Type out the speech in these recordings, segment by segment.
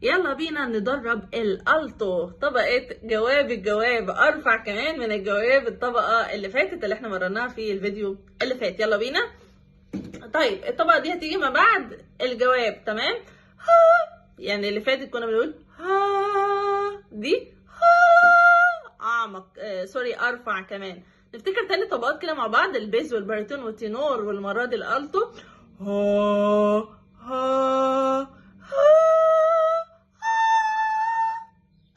يلا بينا ندرب الالتو، طبقة جواب الجواب ارفع كمان من الجواب الطبقة اللي فاتت اللي احنا مرناها في الفيديو اللي فات. يلا بينا. طيب الطبقة دي هتيجي ما بعد الجواب، تمام؟ ها، يعني اللي فاتت كنا بنقول ها، دي ها اعمق، سوري ارفع كمان. نفتكر تاني طبقات كده مع بعض، البيز والباريتون والتينور والمرة دي الالتو. ها ها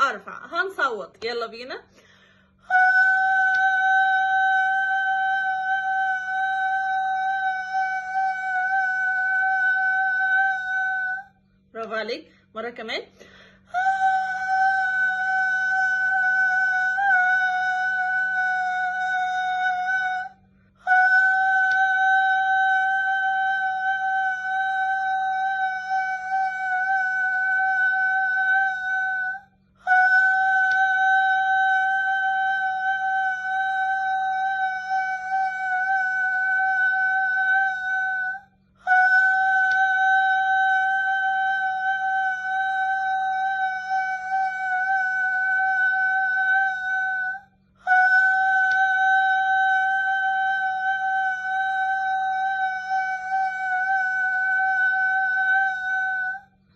ارفع، هنصوت. يلا بينا. برافو عليك، مرة كمان.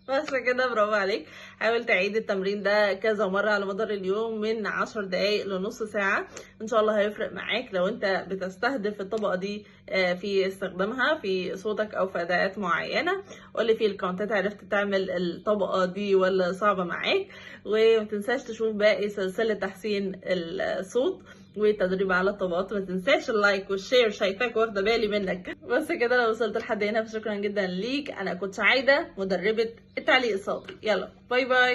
بس كده، برافو عليك. حاول تعيد التمرين ده كذا مرة على مدار اليوم من 10 دقايق لنص ساعة. ان شاء الله هيفرق معاك لو انت بتستهدف الطبقة دي في استخدامها في صوتك او في اداءات معينة. قولي في الكومنتات عرفت تعمل الطبقة دي ولا صعبة معاك. ومتنساش تشوف باقي سلسلة تحسين الصوت والتدريب على الطبقات. ما تنساش اللايك والشير، شايفاك واخده بالي منك. بس كده، لو وصلت لحد هنا فشكرا جدا ليك. انا كنت عايده مدربه التعليق الصوتي. يلا باي باي.